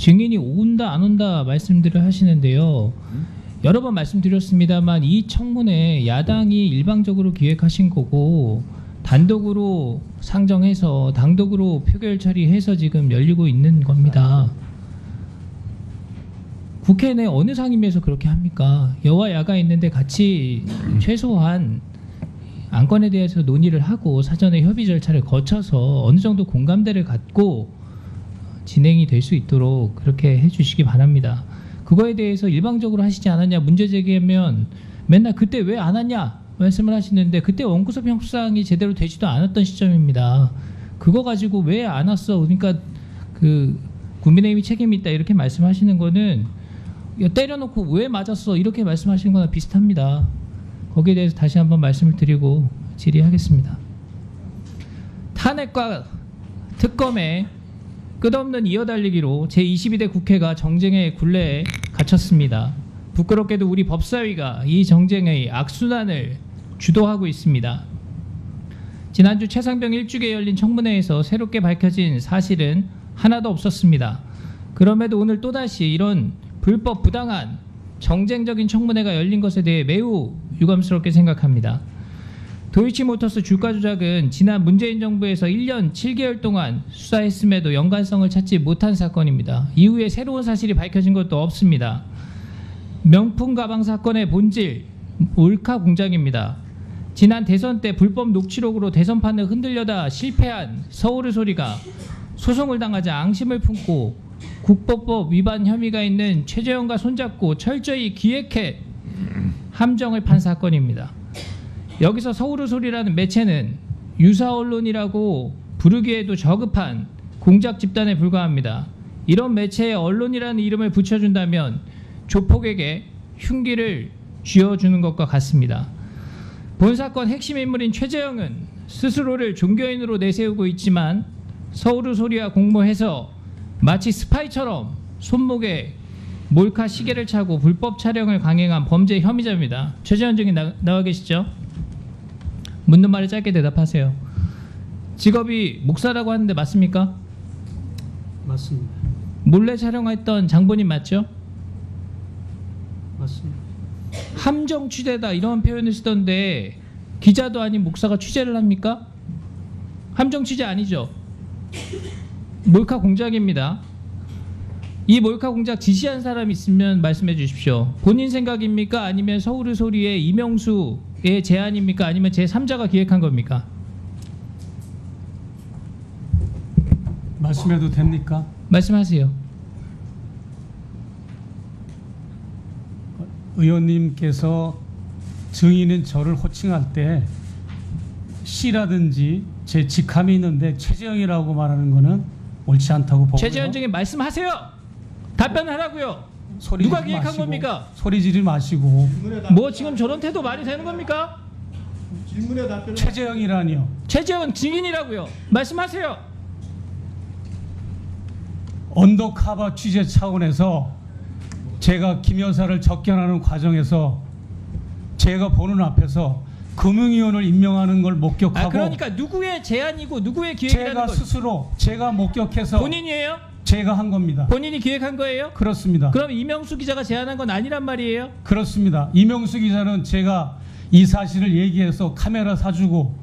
증인이 온다 안 온다 말씀들을 하시는데요. 여러 번 말씀드렸습니다만 이 청문회 야당이 일방적으로 기획하신 거고 단독으로 상정해서 당독으로 표결 처리해서 지금 열리고 있는 겁니다. 국회 내 어느 상임위에서 그렇게 합니까? 여와 야가 있는데 같이 최소한 안건에 대해서 논의를 하고 사전에 협의 절차를 거쳐서 어느 정도 공감대를 갖고 진행이 될 수 있도록 그렇게 해주시기 바랍니다. 그거에 대해서 일방적으로 하시지 않았냐 문제 제기하면 맨날 그때 왜 안 왔냐 말씀을 하시는데 그때 원구성 형사상이 제대로 되지도 않았던 시점입니다. 그거 가지고 왜 안 왔어? 그러니까 그 국민의힘이 책임이 있다 이렇게 말씀하시는 거는 때려놓고 왜 맞았어 이렇게 말씀하시는 거나 비슷합니다. 거기에 대해서 다시 한번 말씀을 드리고 질의하겠습니다. 탄핵과 특검의 끝없는 이어달리기로 제22대 국회가 정쟁의 굴레에 갇혔습니다. 부끄럽게도 우리 법사위가 이 정쟁의 악순환을 주도하고 있습니다. 지난주 최상병 일주기에 열린 청문회에서 새롭게 밝혀진 사실은 하나도 없었습니다. 그럼에도 오늘 또다시 이런 불법 부당한 정쟁적인 청문회가 열린 것에 대해 매우 유감스럽게 생각합니다. 도이치모터스 주가 조작은 지난 문재인 정부에서 1년 7개월 동안 수사했음에도 연관성을 찾지 못한 사건입니다. 이후에 새로운 사실이 밝혀진 것도 없습니다. 명품 가방 사건의 본질, 몰카 공작입니다. 지난 대선 때 불법 녹취록으로 대선판을 흔들려다 실패한 서울의 소리가 소송을 당하자 앙심을 품고 국보법 위반 혐의가 있는 최재형과 손잡고 철저히 기획해 함정을 판 사건입니다. 여기서 서울의 소리라는 매체는 유사 언론이라고 부르기에도 저급한 공작 집단에 불과합니다. 이런 매체에 언론이라는 이름을 붙여준다면 조폭에게 흉기를 쥐어주는 것과 같습니다. 본 사건 핵심 인물인 최재형은 스스로를 종교인으로 내세우고 있지만 서울의 소리와 공모해서 마치 스파이처럼 손목에 몰카 시계를 차고 불법 촬영을 강행한 범죄 혐의자입니다. 최재형 증인 나와 계시죠? 묻는 말에 짧게 대답하세요. 직업이 목사라고 하는데 맞습니까? 맞습니다. 몰래 촬영했던 장본인 맞죠? 맞습니다. 함정 취재다 이런 표현을 쓰던데 기자도 아닌 목사가 취재를 합니까? 함정 취재 아니죠? 몰카 공작입니다. 이 몰카 공작 지시한 사람 있으면 말씀해 주십시오. 본인 생각입니까? 아니면 서울의 소리의 이명수의 제안입니까? 아니면 제3자가 기획한 겁니까? 말씀해도 됩니까? 말씀하세요. 의원님께서 증인인 저를 호칭할 때 씨라든지 제 직함이 있는데 최재형이라고 말하는 거는 옳지 않다고 보고요. 최재형 증인 말씀하세요. 답변하라고요. 소리 누가 지르지 기획한 마시고, 겁니까? 소리 지르지 마시고. 뭐 지금 저런 태도 말이 되는 겁니까? 질문에 답변을 최재형이라니요. 최재형 증인이라고요. 말씀하세요. 언더커버 취재 차원에서 제가 김 여사를 접견하는 과정에서 제가 보는 앞에서 금융위원을 임명하는 걸 목격하고 그러니까 누구의 제안이고 누구의 기획이라는 제가 거 스스로 제가 목격해서 본인이에요? 제가 한 겁니다. 본인이 기획한 거예요? 그렇습니다. 그럼 이명수 기자가 제안한 건 아니란 말이에요? 그렇습니다. 이명수 기자는 제가 이 사실을 얘기해서 카메라 사주고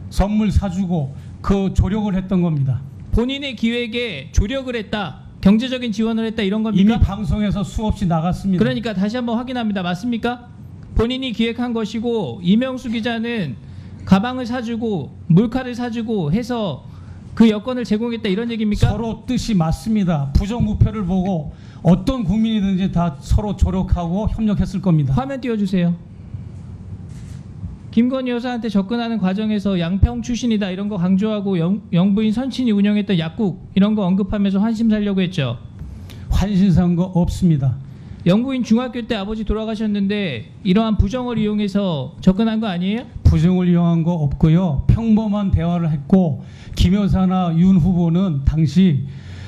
선물 사주고 그 조력을 했던 겁니다. 본인의 기획에 조력을 했다, 경제적인 지원을 했다 이런 겁니까? 이미 방송에서 수없이 나갔습니다. 그러니까 다시 한번 확인합니다. 맞습니까? 본인이 기획한 것이고 이명수 기자는 가방을 사주고 몰카를 사주고 해서 그 여건을 제공했다 이런 얘기입니까? 서로 뜻이 맞습니다. 부정부패를 보고 어떤 국민이든지 다 서로 조력하고 협력했을 겁니다. 화면 띄워주세요. 김건희 여사한테 접근하는 과정에서 양평 출신이다 이런 거 강조하고 영부인 선친이 운영했던 약국 이런 거 언급하면서 환심 살려고 했죠. 환신산 거 없습니다. 영부인 중학교 때 아버지 돌아가셨는데 이러한 부정을 이용해서 접근한 거 아니에요? 부정을 이용한 거 없고요. 평범한 대화를 했고 김 여사나 윤 후보는 당시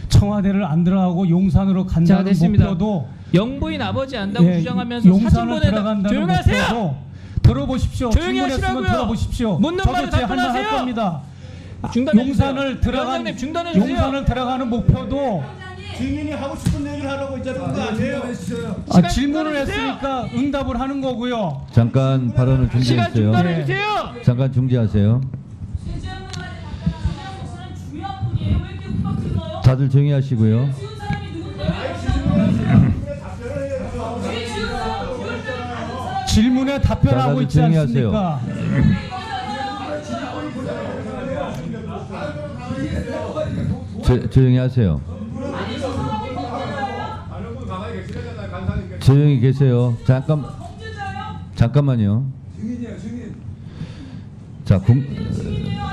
청와대를 안 들어가고 용산으로 자, 간다는 됐습니다. 목표도 영부인 아버지 안다고 예, 주장하면서 사진 용산을 보내다 들어간다는 조용히 하세요. 목표도 들어보십시오. 조용히 질문했으면 하시라고요. 들어보십시오. 묻는 말에 저도 제 할 말 할 답변하세요. 겁니다. 중단해 용산을 주세요. 들어간 위원장님 중단해 주세요. 용산을 들어가는 목표도 증인이 하고 싶은 얘기를 하라고 이 자리에 온거 아니에요? 질문을 했으니까 응답을 하는 거고요. 잠깐 발언을 시간 중지해주세요. 중단해 네. 주세요. 잠깐 중지하세요. 다들 조용히 하시고요. 질문에 답변하고 다들 있지 조용히 하세요. 않습니까? 조용히 하세요. 조용히 계세요. 잠깐만요. 자,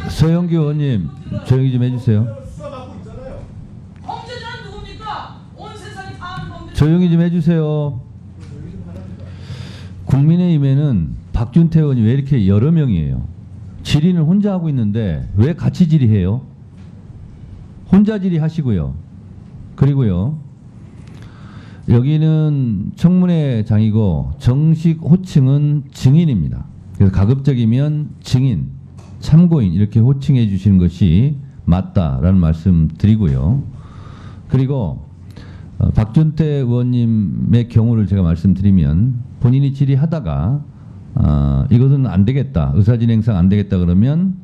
서영기 의원님 조용히 좀 해주세요. 범죄자는 누굽니까? 온 세상이 다 아는 범죄자. 조용히 좀 해주세요. 국민의힘에는 박준태 의원이 왜 이렇게 여러 명이에요? 질의는 혼자 하고 있는데 왜 같이 질의해요? 혼자 질의하시고요. 그리고요. 여기는 청문회장이고 정식 호칭은 증인입니다. 그래서 가급적이면 증인, 참고인 이렇게 호칭해 주시는 것이 맞다라는 말씀 드리고요. 그리고 박준태 의원님의 경우를 제가 말씀드리면 본인이 질의하다가 이것은 안 되겠다, 의사진행상 안 되겠다 그러면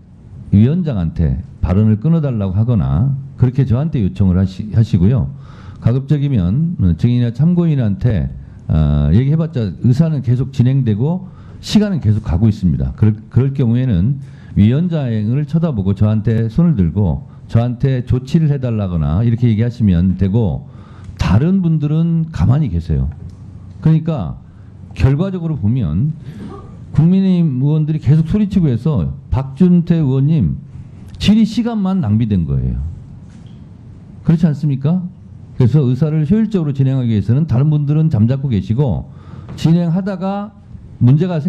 위원장한테 발언을 끊어달라고 하거나 그렇게 저한테 요청을 하시고요. 가급적이면 증인이나 참고인한테 얘기해봤자 의사는 계속 진행되고 시간은 계속 가고 있습니다. 그럴 경우에는 위원장을 쳐다보고 저한테 손을 들고 저한테 조치를 해달라거나 이렇게 얘기하시면 되고 다른 분들은 가만히 계세요. 그러니까 결과적으로 보면 국민의힘 의원들이 계속 소리치고 해서 박준태 의원님 질의 시간만 낭비된 거예요. 그렇지 않습니까? 그래서 의사를 효율적으로 진행하기 위해서는 다른 분들은 잠자코 계시고 진행하다가 문제가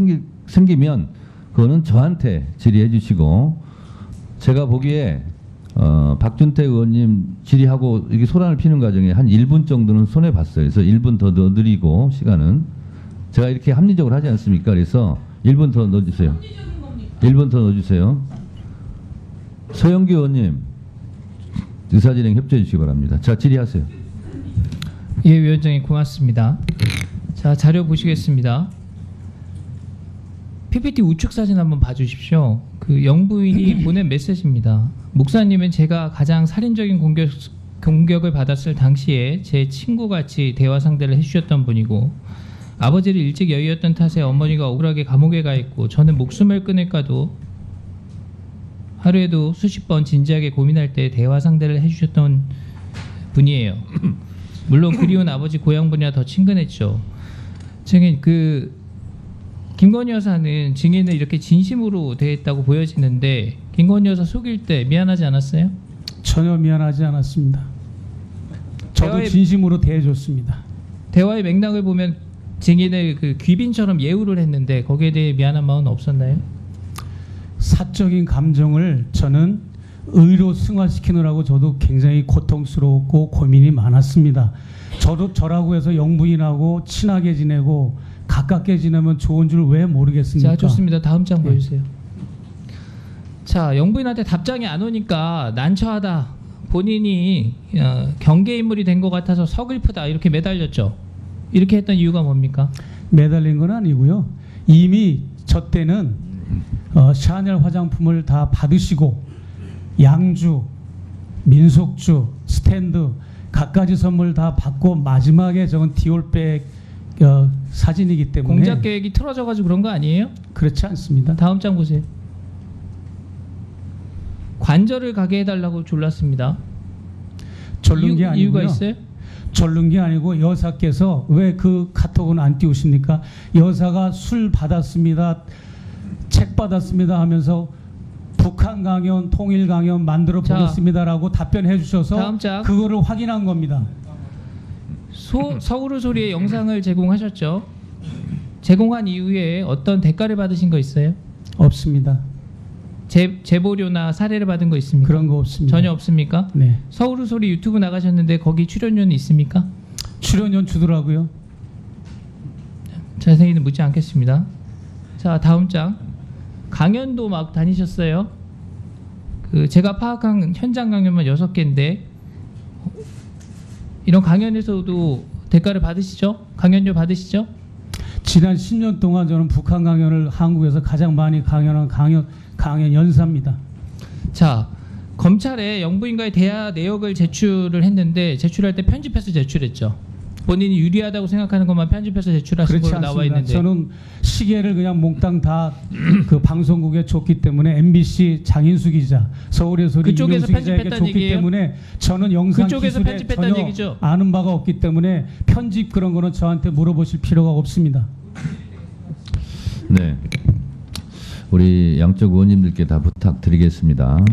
생기면 그거는 저한테 질의해 주시고 제가 보기에 박준태 의원님 질의하고 이게 소란을 피는 과정에 한 1분 정도는 손해 봤어요. 그래서 1분 더 넣어드리고 시간은 제가 이렇게 합리적으로 하지 않습니까? 그래서 1분 더 넣어주세요. 1분 더 넣어주세요. 서영기 의원님 의사진행 협조해 주시기 바랍니다. 자, 질의하세요. 예, 위원장님 고맙습니다. 자, 자료 보시겠습니다. PPT 우측 사진 한번 봐주십시오. 그 영부인이 보낸 메시지입니다. 목사님은 제가 가장 살인적인 공격을 받았을 당시에 제 친구같이 대화 상대를 해주셨던 분이고 아버지를 일찍 여의었던 탓에 어머니가 억울하게 감옥에 가 있고 저는 목숨을 끊을까도 하루에도 수십 번 진지하게 고민할 때 대화 상대를 해주셨던 분이에요. 물론 그리운 아버지 고향분이라 더 친근했죠. 증인 김건희 여사는 증인을 이렇게 진심으로 대했다고 보여지는데 김건희 여사 속일 때 미안하지 않았어요? 전혀 미안하지 않았습니다. 저도 진심으로 대해줬습니다. 대화의 맥락을 보면 증인을 그 귀빈처럼 예우를 했는데 거기에 대해 미안한 마음은 없었나요? 사적인 감정을 저는 의로 승화시키느라고 저도 굉장히 고통스러웠고 고민이 많았습니다. 저라고 해서 영부인하고 친하게 지내고 가깝게 지내면 좋은 줄 왜 모르겠습니까? 자, 좋습니다. 다음 장 보여주세요. 자, 영부인한테 답장이 안 오니까 난처하다. 본인이 경계 인물이 된 것 같아서 서글프다 이렇게 매달렸죠. 이렇게 했던 이유가 뭡니까? 매달린 건 아니고요. 이미 저 때는 샤넬 화장품을 다 받으시고 양주, 민속주, 스탠드 갖가지 선물 다 받고 마지막에 저건 디올백 사진이기 때문에 공작 계획이 틀어져가지고 그런 거 아니에요? 그렇지 않습니다. 다음 장 보세요. 관절을 가게 해달라고 졸랐습니다. 졸른 게 아니고요. 이유가 있어요? 졸른 게 아니고 여사께서 왜 그 카톡은 안 띄우십니까? 여사가 술 받았습니다, 책 받았습니다 하면서 북한 강연, 통일 강연 만들어 보겠습니다라고 답변해 주셔서 다음 장. 그거를 확인한 겁니다. 서울의 소리의 영상을 제공하셨죠? 제공한 이후에 어떤 대가를 받으신 거 있어요? 없습니다. 제보료나 사례를 받은 거 있습니까? 그런 거 없습니다. 전혀 없습니까? 네. 서울의 소리 유튜브 나가셨는데 거기 출연료는 있습니까? 출연료 주더라고요. 자세히는 묻지 않겠습니다. 자, 다음 장. 강연도 막 다니셨어요. 제가 파악한 현장 강연만 6개인데 이런 강연에서도 대가를 받으시죠? 강연료 받으시죠? 지난 10년 동안 저는 북한 강연을 한국에서 가장 많이 강연한 강연 연사입니다. 자, 검찰에 영부인과의 대화 내역을 제출을 했는데 제출할 때 편집해서 제출했죠. 본인이 유리하다고 생각하는 것만 편집해서 제출하신 그렇지 걸로 나와 않습니다. 있는데 저는 시계를 그냥 몽땅 다 그 방송국에 줬기 때문에 MBC 장인수 기자, 서울의 소리 그쪽에서 이명수 기자에게 편집했다는 줬기 얘기예요? 때문에 저는 영상 그쪽에서 기술에 편집했다는 전혀 얘기죠? 아는 바가 없기 때문에 편집 그런 거는 저한테 물어보실 필요가 없습니다. 네. 우리 양쪽 의원님들께 다 부탁드리겠습니다.